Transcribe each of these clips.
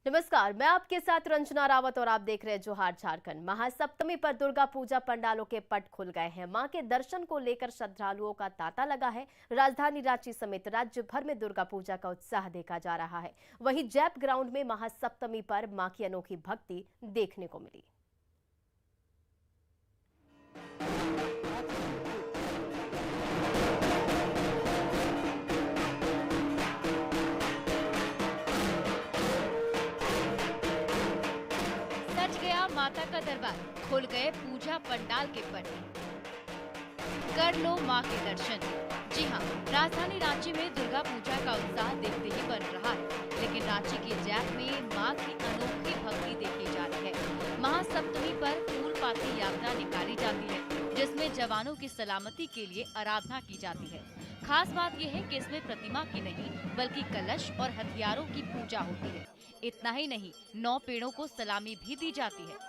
नमस्कार, मैं आपके साथ रंजना रावत और आप देख रहे हैं जोहार झारखंड। महासप्तमी पर दुर्गा पूजा पंडालों के पट खुल गए हैं। मां के दर्शन को लेकर श्रद्धालुओं का तांता लगा है। राजधानी रांची समेत राज्य भर में दुर्गा पूजा का उत्साह देखा जा रहा है। वहीं जैप ग्राउंड में महासप्तमी पर मां की अनोखी भक्ति देखने को मिली। माता का दरबार, खुल गए पूजा पंडाल के पट। कर लो मां के दर्शन। जी हां, राजधानी रांची में दुर्गा पूजा का उत्साह देखते ही बन रहा है। लेकिन रांची के जैप में मां की अनोखी भक्ति देखी जा रही है। महासप्तमी पर फूल पाती यात्रा निकाली जाती है, जिसमें जवानों की सलामती के लिए आराधना की जाती है। खास बात यह है कि इसमें प्रतिमा की नहीं बल्कि कलश और हथियारों की पूजा होती है। इतना ही नहीं, 9 पेड़ों को सलामी भी दी जाती है।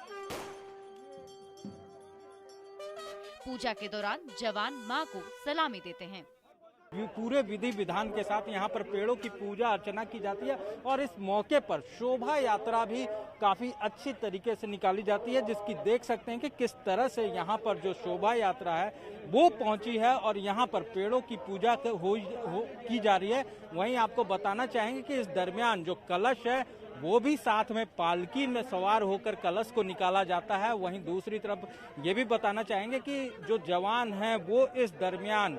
पूजा के दौरान जवान मां को सलामी देते हैं। पूरे विधि विधान के साथ यहाँ पर पेड़ों की पूजा अर्चना की जाती है और इस मौके पर शोभा यात्रा भी काफी अच्छी तरीके से निकाली जाती है, जिसकी देख सकते हैं कि किस तरह से यहाँ पर जो शोभा यात्रा है वो पहुंची है और यहाँ पर पेड़ों की पूजा की जा रही है। वहीं आपको बताना चाहेंगे कि इस दरमियान जो कलश है वो भी साथ में पालकी में सवार होकर कलश को निकाला जाता है। वहीं दूसरी तरफ ये भी बताना चाहेंगे कि जो जवान हैं वो इस दरमियान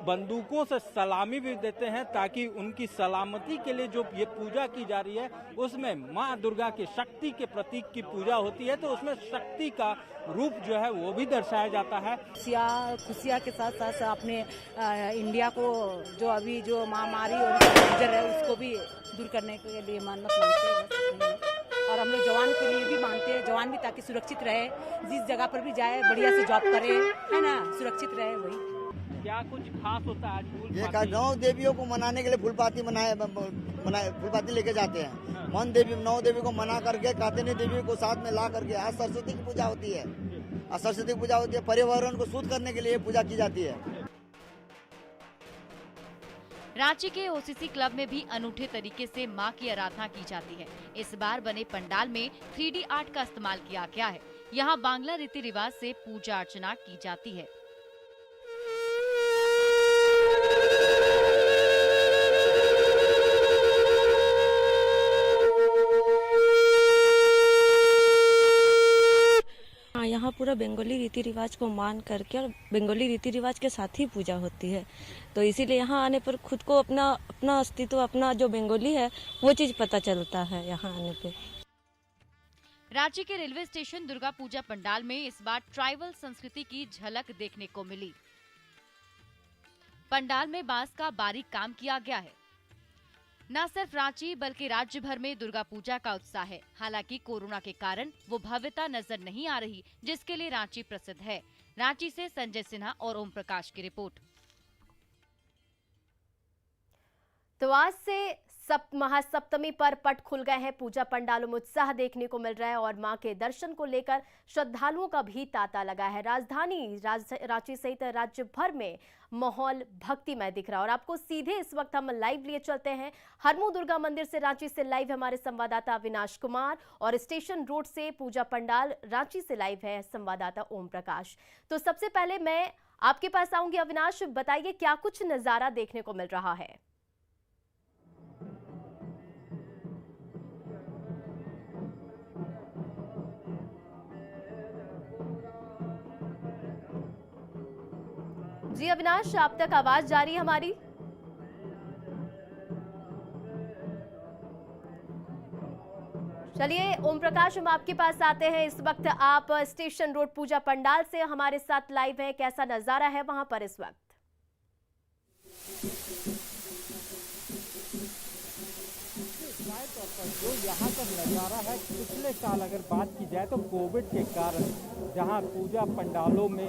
बंदूकों से सलामी भी देते हैं, ताकि उनकी सलामती के लिए जो ये पूजा की जा रही है उसमें मां दुर्गा के शक्ति के प्रतीक की पूजा होती है, तो उसमें शक्ति का रूप जो है वो भी दर्शाया जाता है। खुशियाँ के साथ साथ अपने इंडिया को जो अभी जो महामारी और डेंजर है उसको भी दूर करने के लिए मन्नत मांगते हैं और हम लोग जवान के लिए भी मांगते हैं। जवान भी ताकि सुरक्षित रहे, जिस जगह पर भी जाए बढ़िया से जॉब करे, है ना, सुरक्षित रहे। वही क्या कुछ खास होता है? ये 9 देवियों को मनाने के लिए फूलपाती फूलपाती लेके जाते हैं। 9 देवी को मना करके कातिनी देवी को साथ में ला करके आज सरस्वती की पूजा होती है। सरस्वती की पूजा होती है, पर्यावरण को शुद्ध करने के लिए पूजा की जाती है। रांची के ओसीसी क्लब में भी अनूठे तरीके से मां की आराधना की जाती है। इस बार बने पंडाल में 3D आर्ट का इस्तेमाल किया गया है। यहाँ बांग्ला रीति रिवाज से पूजा अर्चना की जाती है। यहाँ पूरा बंगाली रीति रिवाज को मान करके और बंगाली रीति रिवाज के साथ ही पूजा होती है, तो इसीलिए यहाँ आने पर खुद को अपना अस्तित्व, अपना जो बंगाली है वो चीज पता चलता है यहाँ आने पे। रांची के रेलवे स्टेशन दुर्गा पूजा पंडाल में इस बार ट्राइबल संस्कृति की झलक देखने को मिली। पंडाल में बांस का बारीक काम किया गया है। न सिर्फ रांची बल्कि राज्य भर में दुर्गा पूजा का उत्साह है। हालांकि कोरोना के कारण वो भव्यता नजर नहीं आ रही, जिसके लिए रांची प्रसिद्ध है। रांची से संजय सिन्हा और ओम प्रकाश की रिपोर्ट। तो आज से महासप्तमी पर पट खुल गए हैं। पूजा पंडालों में उत्साह देखने को मिल रहा है और मां के दर्शन को लेकर श्रद्धालुओं का भी तांता लगा है। राजधानी रांची सहित राज्य भर में माहौल भक्तिमय दिख रहा है और आपको सीधे इस वक्त हम लाइव लिए चलते हैं। हरमू दुर्गा मंदिर से रांची से लाइव हमारे संवाददाता अविनाश कुमार और स्टेशन रोड से पूजा पंडाल रांची से लाइव है संवाददाता ओम प्रकाश। तो सबसे पहले मैं आपके पास आऊंगी अविनाश, बताइए क्या कुछ नजारा देखने को मिल रहा है? जी अविनाश, आप तक आवाज जा रही है हमारी? चलिए ओम प्रकाश, हम आपके पास आते हैं। इस वक्त आप स्टेशन रोड पूजा पंडाल से हमारे साथ लाइव हैं। कैसा नजारा है वहां पर इस वक्त? जो यहाँ का नज़ारा है, पिछले साल अगर बात की जाए तो कोविड के कारण जहाँ पूजा पंडालों में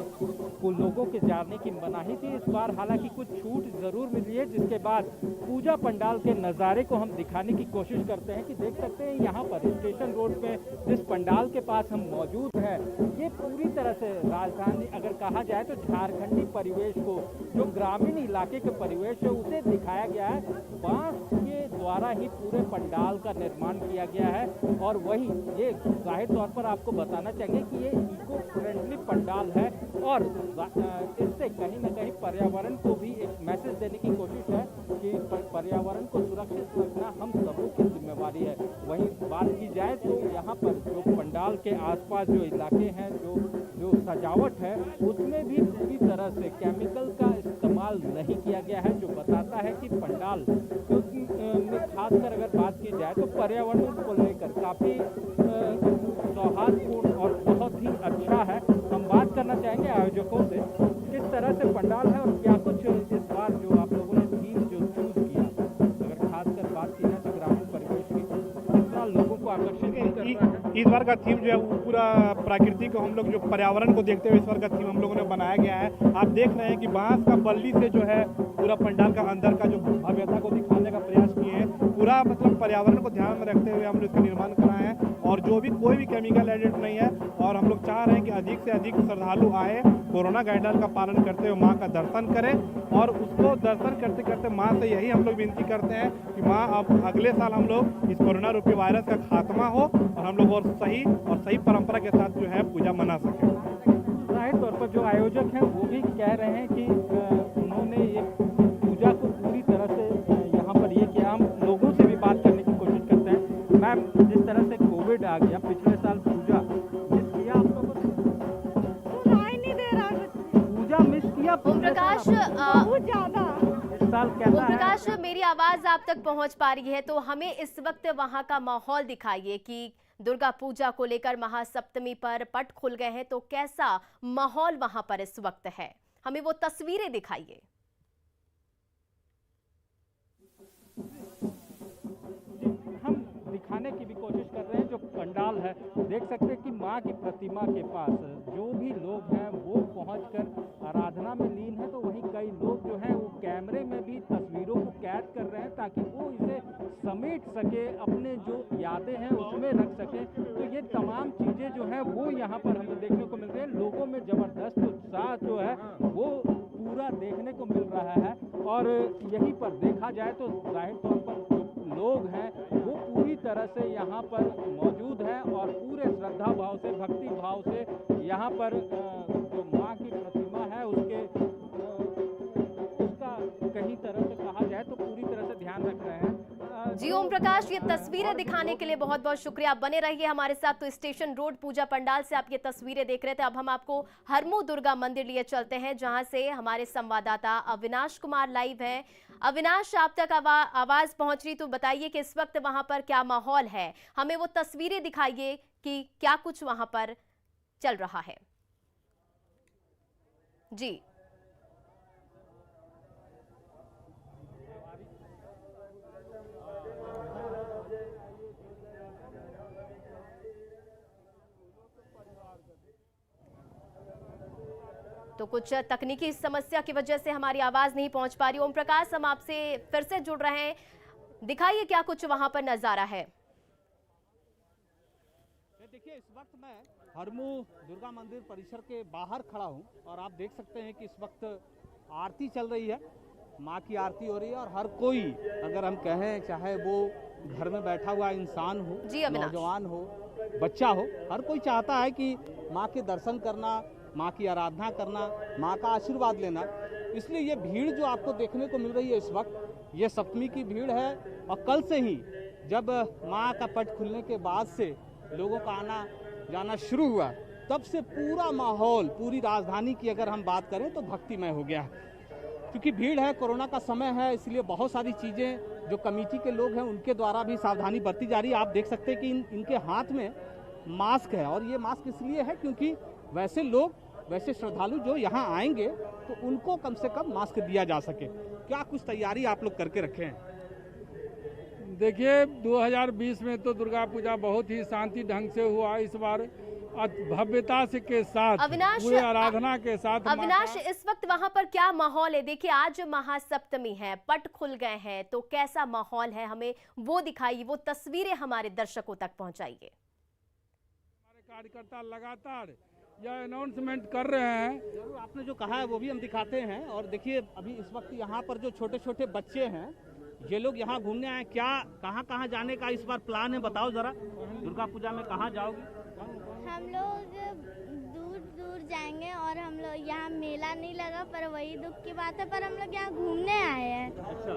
लोगों के जाने की मनाही थी, इस बार हालांकि कुछ छूट ज़रूर मिली है, जिसके बाद पूजा पंडाल के नज़ारे को हम दिखाने की कोशिश करते हैं। कि देख सकते हैं यहाँ पर स्टेशन रोड पे जिस पंडाल के पास हम मौजूद हैं, ये पूरी तरह से राजधानी अगर कहा जाए तो झारखंडी परिवेश को, जो ग्रामीण इलाके के परिवेश है उसे दिखाया गया है। बांस के द्वारा ही पूरे पंडाल का निर्माण किया गया है। और वही ये जाहिर तौर पर आपको बताना चाहिए कि ये इको फ्रेंडली पंडाल है और इससे कहीं ना कहीं पर्यावरण को भी एक मैसेज देने की कोशिश है कि पर्यावरण को सुरक्षित रखना हम सबों की जिम्मेवारी है। वहीं बात की जाए तो यहाँ पर जो पंडाल के आसपास जो इलाके हैं, जो सजावट है, उसमें भी पूरी तरह से केमिकल का इस्तेमाल नहीं किया गया है, जो बताता है कि पंडाल में खासकर अगर बात की जाए तो पर्यावरण को लेकर काफी सौहार्दपूर्ण और बहुत ही अच्छा है। हम बात करना चाहेंगे आयोजकों से किस तरह से पंडाल है और क्या कुछ इस बार जो आप लोगों ने थीम जो चूज किया, अगर खासकर बात की जाए तो ग्रामीण परिवेश की, कितना लोगों को आकर्षित कर रहा है। इस बार का थीम जो है वो पूरा प्रकृति को हम लोग जो पर्यावरण को देखते हुए इस बार का थीम हम लोगों ने बनाया गया है। आप देख रहे हैं कि बांस का बल्ली से जो है पूरा पंडाल का अंदर का जो भव्यता को दिखाने का प्रयास किए हैं। पूरा मतलब पर्यावरण को ध्यान में रखते हुए हम लोग इसका निर्माण कराए हैं और जो भी कोई भी केमिकल एडेड नहीं है। और हम लोग चाह रहे हैं कि अधिक से अधिक श्रद्धालु आए, कोरोना गाइडलाइन का पालन करते हुए माँ का दर्शन करें और उसको दर्शन करते करते माँ से यही हम लोग विनती करते हैं कि माँ अब अगले साल हम लोग इस कोरोना रूपी वायरस का खात्मा हो और हम लोग और सही परंपरा के साथ जो है पूजा मना सकें। जाहिर तौर पर जो आयोजक हैं वो भी कह रहे हैं कि उन्होंने ये पूजा को पूरी तरह से यहाँ पर ये किया। हम लोगों से भी बात करने की कोशिश करते हैं। मैम, जिस तरह से कोविड आ गया, पिछले साल पूजा मिस किया आप लोगों ने? सुनाई नहीं दे रहा, पूजा मिस किया ओम प्रकाश, बहुत ज्यादा। इस साल कैसा ओम है? प्रकाश, मेरी आवाज आप तक पहुंच पा रही है तो हमें इस वक्त वहां का माहौल दिखाइए कि दुर्गा पूजा को लेकर महासप्तमी पर पट खुल गए हैं तो कैसा माहौल वहां पर इस वक्त है, हमें वो तस्वीरें दिखाइए। हम दिखाने की भी कोशिश कर रहे हैं। जो पंडाल है देख सकते हैं कि माँ की प्रतिमा के पास जो भी लोग हैं वो पहुंचकर आराधना में लीन है, तो वहीं कई लोग जो हैं वो कैमरे में भी तस्वीरों को कैद कर रहे हैं ताकि वो इसे समेट सके, अपने जो यादें हैं उसमें रख सके। तो ये तमाम चीज़ें जो हैं वो यहाँ पर हमें देखने को मिल रही है। लोगों में जबरदस्त उत्साह जो है वो पूरा देखने को मिल रहा है। और यहीं पर देखा जाए तो जाहिर तौर पर जो लोग हैं वो पूरी तरह से यहाँ पर मौजूद हैं और पूरे श्रद्धा भाव से, भक्ति भाव से यहाँ पर जो माँ की प्रतिमा है उसका कहीं तरह से कहा जाए तो पूरी तरह से ध्यान रख रहे हैं। जी ओम प्रकाश, ये तस्वीरें दिखाने के लिए बहुत बहुत शुक्रिया। बने रहिए हमारे साथ। तो स्टेशन रोड पूजा पंडाल से आप ये तस्वीरें देख रहे थे। अब हम आपको हरमू दुर्गा मंदिर लिए चलते हैं जहां से हमारे संवाददाता अविनाश कुमार लाइव हैं। अविनाश, आप तक आवाज पहुंच रही तो बताइए कि इस वक्त वहां पर क्या माहौल है, हमें वो तस्वीरें दिखाइए कि क्या कुछ वहां पर चल रहा है। जी तो कुछ तकनीकी समस्या की वजह से हमारी आवाज नहीं पहुंच पा रही। ओम प्रकाश, हम आपसे फिर से जुड़ रहे हैं, दिखाइए क्या कुछ वहां पर नजारा है। देखिए, इस वक्त मैं हरमू दुर्गा मंदिर परिसर के बाहर खड़ा हूं और आप देख सकते हैं कि इस वक्त आरती चल रही है, माँ की आरती हो रही है। और हर कोई, अगर हम कहें, चाहे वो घर में बैठा हुआ इंसान हो, नौजवान हो, बच्चा हो, हर कोई चाहता है कि माँ के दर्शन करना, माँ की आराधना करना, माँ का आशीर्वाद लेना। इसलिए ये भीड़ जो आपको देखने को मिल रही है इस वक्त, ये सप्तमी की भीड़ है। और कल से ही जब माँ का पट खुलने के बाद से लोगों का आना जाना शुरू हुआ, तब से पूरा माहौल, पूरी राजधानी की अगर हम बात करें तो भक्तिमय हो गया है। क्योंकि भीड़ है, कोरोना का समय है, इसलिए बहुत सारी चीज़ें जो कमेटी के लोग हैं उनके द्वारा भी सावधानी बरती जा रही है। आप देख सकते हैं कि इनके हाथ में मास्क है और ये मास्क इसलिए है क्योंकि वैसे श्रद्धालु जो यहाँ आएंगे तो उनको कम से कम मास्क दिया जा सके। क्या कुछ तैयारी आप लोग करके रखे हैं? देखिए, 2020 में तो दुर्गा पूजा बहुत ही शांति ढंग से हुआ। इस बार भव्यता से के साथ, पूरे आराधना के साथ। अविनाश, इस वक्त वहां पर क्या माहौल है? देखिए, आज महासप्तमी है, पट खुल गए हैं, तो कैसा माहौल है, हमें वो दिखाइए, वो तस्वीरें हमारे दर्शकों तक पहुंचाइए। हमारे कार्यकर्ता लगातार यह अनाउंसमेंट कर रहे हैं। जरूर, आपने जो कहा है वो भी हम दिखाते हैं। और देखिए, अभी इस वक्त यहाँ पर जो छोटे छोटे बच्चे हैं ये लोग यहाँ घूमने आए, क्या कहाँ कहाँ जाने का इस बार प्लान है, बताओ जरा। दुर्गा पूजा में कहाँ जाओगे? हम लोग दूर दूर जाएंगे और हम लोग यहाँ मेला नहीं लगा, पर वही दुख की बात है, पर हम लोग यहाँ घूमने आए हैं। अच्छा,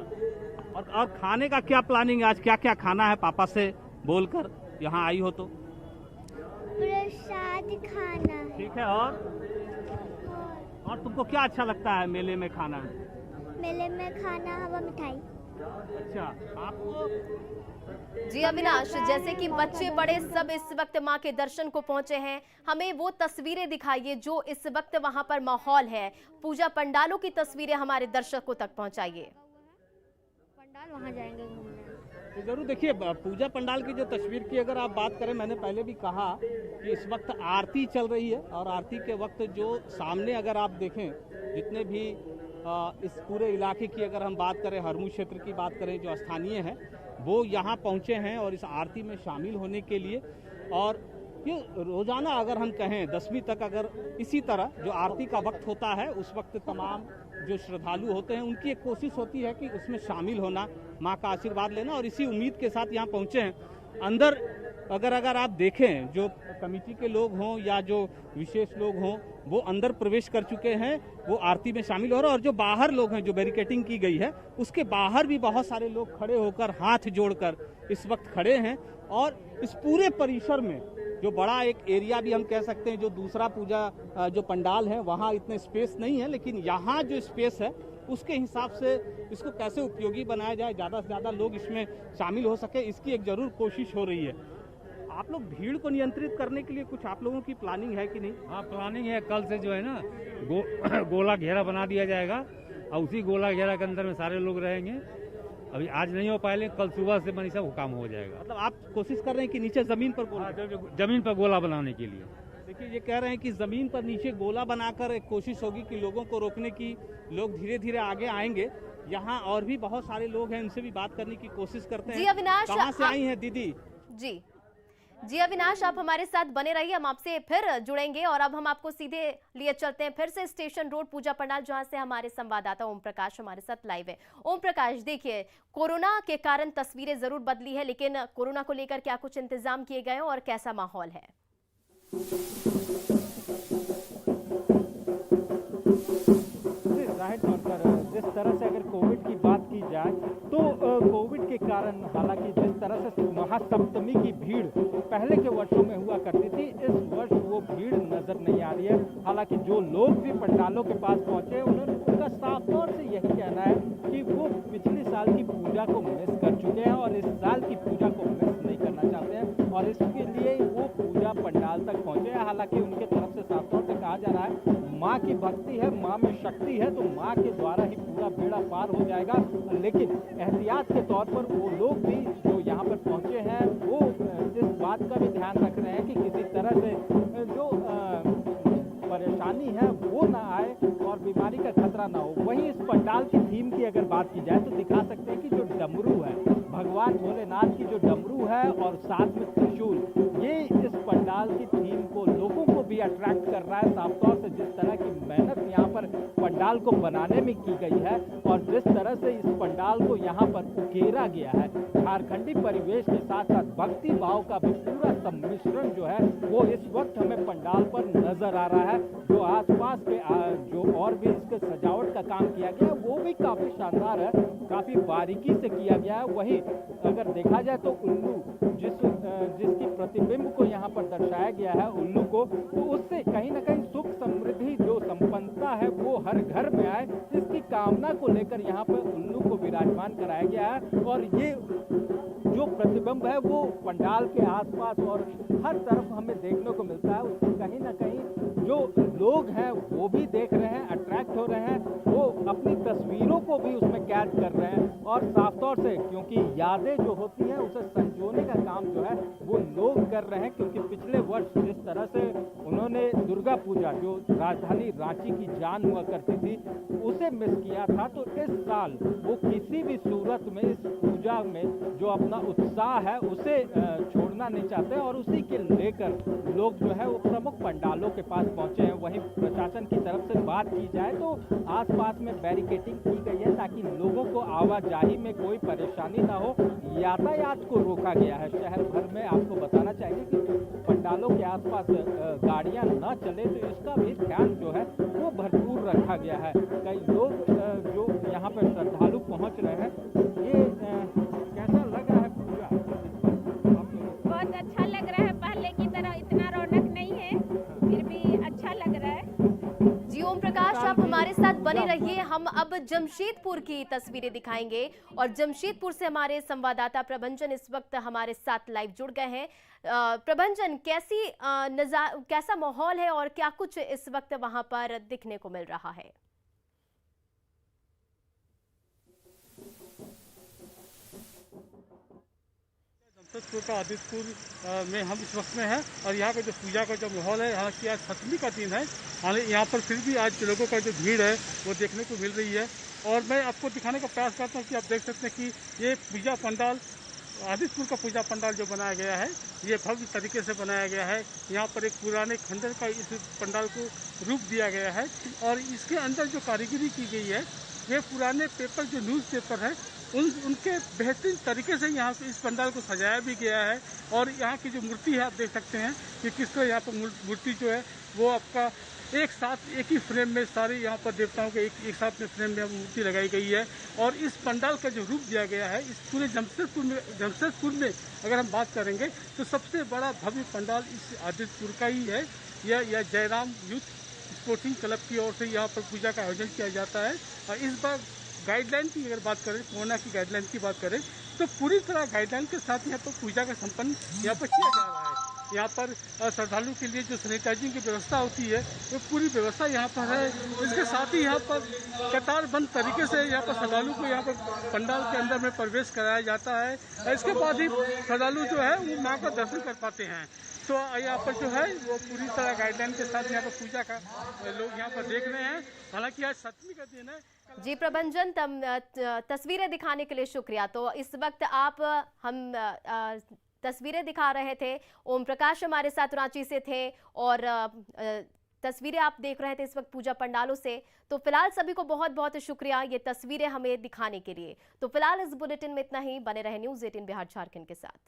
और खाने का क्या प्लानिंग है आज, क्या क्या खाना है? पापा से बोलकर यहाँ आई हो तो प्रसाद खाना है। ठीक है। और तुमको क्या अच्छा लगता है मेले में खाना? मेले में खाना हवा मिठाई। अच्छा, आपको? जी अविनाश, जैसे कि बच्चे बड़े सब इस वक्त मां के दर्शन को पहुंचे हैं, हमें वो तस्वीरें दिखाइए जो इस वक्त वहां पर माहौल है, पूजा पंडालों की तस्वीरें हमारे दर्शकों तक पहुंचाइए। पंडाल वहाँ जाएंगे घूमने। तो जरूर देखिए, पूजा पंडाल की जो तस्वीर की अगर आप बात करें, मैंने पहले भी कहा कि इस वक्त आरती चल रही है और आरती के वक्त जो सामने अगर आप देखें, जितने भी इस पूरे इलाके की अगर हम बात करें, हरमू क्षेत्र की बात करें, जो स्थानीय हैं वो यहाँ पहुँचे हैं और इस आरती में शामिल होने के लिए। और ये रोज़ाना अगर हम कहें 10वीं तक अगर इसी तरह जो आरती का वक्त होता है, उस वक्त तमाम जो श्रद्धालु होते हैं उनकी एक कोशिश होती है कि उसमें शामिल होना, माँ का आशीर्वाद लेना, और इसी उम्मीद के साथ यहाँ पहुँचे हैं। अंदर अगर आप देखें, जो कमेटी के लोग हों या जो विशेष लोग हों, वो अंदर प्रवेश कर चुके हैं, वो आरती में शामिल हो रहे हैं। और जो बाहर लोग हैं, जो बैरिकेटिंग की गई है उसके बाहर भी बहुत सारे लोग खड़े होकर हाथ जोड़कर इस वक्त खड़े हैं। और इस पूरे परिसर में जो बड़ा एक एरिया भी हम कह सकते हैं, जो दूसरा पूजा जो पंडाल है वहाँ इतने स्पेस नहीं है, लेकिन यहाँ जो स्पेस है उसके हिसाब से इसको कैसे उपयोगी बनाया जाए, ज़्यादा से ज़्यादा लोग इसमें शामिल हो सके, इसकी एक ज़रूर कोशिश हो रही है। आप लोग भीड़ को नियंत्रित करने के लिए कुछ आप लोगों की प्लानिंग है कि नहीं? हाँ, प्लानिंग है। कल से जो है ना गोला घेरा बना दिया जाएगा और उसी गोला घेरा के अंदर में सारे लोग रहेंगे। अभी आज नहीं हो पाए, कल सुबह से मनीषा वो काम हो जाएगा। मतलब आप कोशिश कर रहे हैं कि नीचे जमीन पर गोला? जमीन पर गोला बनाने के लिए। देखिए, ये कह रहे हैं कि जमीन पर नीचे गोला बनाकर एक कोशिश होगी कि लोगों को रोकने की, लोग धीरे धीरे आगे आएंगे। यहाँ और भी बहुत सारे लोग हैं, उनसे भी बात करने की कोशिश करते हैं। जी अविनाश, कहाँ से आई हैं दीदी? जी अविनाश, आप हमारे साथ बने रहिए, हम आपसे फिर जुड़ेंगे। और अब हम आपको सीधे लिए चलते हैं फिर से स्टेशन रोड पूजा पंडाल, जहां से हमारे संवाददाता ओम प्रकाश हमारे साथ लाइव है। ओम प्रकाश, देखिए कोरोना के कारण तस्वीरें जरूर बदली है, लेकिन कोरोना को लेकर क्या कुछ इंतजाम किए गए हैं और कैसा माहौल है? जाहिर तौर पर जिस तरह से अगर कोविड की बात की जाए तो कोविड के कारण हालांकि जिस तरह से महासप्तमी की भीड़ पहले के वर्षों में हुआ करती थी, इस वर्ष वो भीड़ नजर नहीं आ रही है। हालांकि जो लोग भी पंडालों के पास पहुंचे, उनका साफ तौर से यही कहना है कि वो पिछले साल की पूजा को मिस कर चुके हैं और इस साल की पूजा को मिस नहीं करना चाहते हैं, और इसके लिए वो पूजा पंडाल तक पहुंचे हैं। हालांकि उनके तरफ से साफ तौर से कहा जा रहा है माँ की भक्ति है, माँ में शक्ति है, तो माँ के द्वारा ही पूरा बेड़ा पार हो जाएगा। लेकिन एहतियात के तौर पर वो लोग भी जो यहाँ पर पहुँचे हैं वो इस बात का भी ध्यान रख रहे हैं कि किसी तरह से जो परेशानी है वो ना आए और बीमारी का खतरा ना हो। वहीं इस पंडाल की थीम की अगर बात की जाए तो दिखा सकते हैं कि जो डमरू है, भगवान भोलेनाथ की जो डमरू है और साथ में त्रिशूल, ये इस पंडाल की थीम को, लोगों को भी अट्रैक्ट कर रहा है। साफ तौर से जिस तरह की मेहनत यहाँ पर पंडाल को बनाने में की गई है और जिस तरह से इस पंडाल को यहाँ पर उकेरा गया है, झारखंडी परिवेश के साथ साथ भक्ति भाव का भी पूरा सम्मिश्रण जो है वो इस वक्त हमें पंडाल पर नजर आ रहा है। जो आसपास के जो और भी इसके सजावट का काम किया गया है वो भी काफी शानदार है, काफी बारीकी से किया गया है। वहीं अगर देखा जाए तो उल्लू जिसकी प्रतिबिंब को यहाँ पर दर्शाया गया है, उल्लू को, तो उससे कहीं ना कहीं सुख समृद्धि जो संपन्नता है वो हर घर में आए, इसकी कामना को लेकर यहाँ पर उल्लू को विराजमान कराया गया है। और ये जो प्रतिबिंब है वो पंडाल के आसपास और हर तरफ हमें देखने को मिलता है। उससे कहीं ना कहीं जो लोग हैं वो भी देख रहे हैं, अट्रैक्ट हो रहे हैं, वो अपनी तस्वीरों को भी उसमें कैद कर रहे हैं। और साफ तौर से क्योंकि यादें जो होती हैं उसे संजोने का काम जो है वो लोग कर रहे हैं, क्योंकि पिछले वर्ष जिस तरह से उन्होंने दुर्गा पूजा जो राजधानी रांची की जान हुआ करती थी उसे मिस किया था, तो इस साल वो किसी भी सूरत में इस पूजा में जो अपना उत्साह है उसे छोड़ना नहीं चाहते और उसी के लेकर लोग जो है वो प्रमुख पंडालों के पास पहुंचे हैं। वहीं प्रशासन की तरफ से बात की जाए तो आसपास में बैरिकेडिंग की गई है ताकि लोगों को आवाजाही में कोई परेशानी ना हो। यातायात को रोका गया है शहर भर में। आपको बताना चाहिए कि पंडालों के आसपास गाड़ियां न चले तो इसका भी ध्यान जो है वो भरपूर रखा गया है। कई लोग जो यहाँ पर श्रद्धालु पहुँच रहे हैं, ये कैसा लग रहा है पूजा? बहुत अच्छा लग रहा है, पहले की तरह इतना रौनक नहीं है, फिर भी अच्छा लग रहा है। जी ओम प्रकाश, आप हमारे साथ बने रहिए। हम अब जमशेदपुर की तस्वीरें दिखाएंगे और जमशेदपुर से हमारे संवाददाता प्रभंजन इस वक्त हमारे साथ लाइव जुड़ गए हैं। प्रभंजन, कैसा माहौल है और क्या कुछ इस वक्त वहां पर दिखने को मिल रहा है? जमशेदपुर का आदित्यपुर में हम इस वक्त में हैं और यहाँ का जो पूजा का जो माहौल है, यहाँ की आज 7वीं का दिन है। यहाँ पर फिर भी आज लोगों का जो भीड़ है वो देखने को मिल रही है और मैं आपको दिखाने का प्रयास करता हूँ कि आप देख सकते हैं कि ये पूजा पंडाल, आदित्यपुर का पूजा पंडाल जो बनाया गया है ये भव्य तरीके से बनाया गया है। यहाँ पर एक पुराने खंडर का इस पंडाल को रूप दिया गया है और इसके अंदर जो कारीगरी की गई है ये पुराने पेपर, जो न्यूज़पेपर है उनके बेहतरीन तरीके से यहाँ पे इस पंडाल को सजाया भी गया है। और यहाँ की जो मूर्ति है आप देख सकते हैं कि किस तरह यहाँ पर मूर्ति जो है वो आपका एक साथ एक ही फ्रेम में सारे यहाँ पर देवताओं के एक साथ में फ्रेम में मूर्ति लगाई गई है। और इस पंडाल का जो रूप दिया गया है इस पूरे जमशेदपुर में अगर हम बात करेंगे तो सबसे बड़ा भव्य पंडाल इस आदित्यपुर का ही है। यह जयराम यूथ स्पोर्टिंग क्लब की ओर से यहाँ पर पूजा का आयोजन किया जाता है। और इस बार गाइडलाइन की अगर बात करें, कोरोना की गाइडलाइन की बात करें तो पूरी तरह गाइडलाइन के साथ यहाँ पर पूजा का संपन्न यहाँ पर किया जा रहा है। यहाँ पर श्रद्धालु के लिए जो सैनिटाइजिंग की व्यवस्था होती है वो पूरी व्यवस्था यहाँ पर है। इसके साथ ही यहाँ पर कतारबंद तरीके से यहाँ पर श्रद्धालु को यहाँ पर पंडाल के अंदर में प्रवेश कराया जाता है। इसके बाद ही श्रद्धालु जो है वो माँ का दर्शन कर पाते हैं। तो यहाँ पर जो है वो पूरी तरह गाइडलाइन के साथ यहाँ पर पूजा का लोग यहाँ पर देख रहे हैं। हालांकि आज 7वीं का दिन है। जी प्रभंजन, तस्वीरें दिखाने के लिए शुक्रिया। तो इस वक्त आप हम तस्वीरें दिखा रहे थे, ओम प्रकाश हमारे साथ रांची से थे और तस्वीरें आप देख रहे थे इस वक्त पूजा पंडालों से। तो फिलहाल सभी को बहुत बहुत शुक्रिया ये तस्वीरें हमें दिखाने के लिए। तो फिलहाल इस बुलेटिन में इतना ही। बने रहे न्यूज़ 18 बिहार झारखंड के साथ।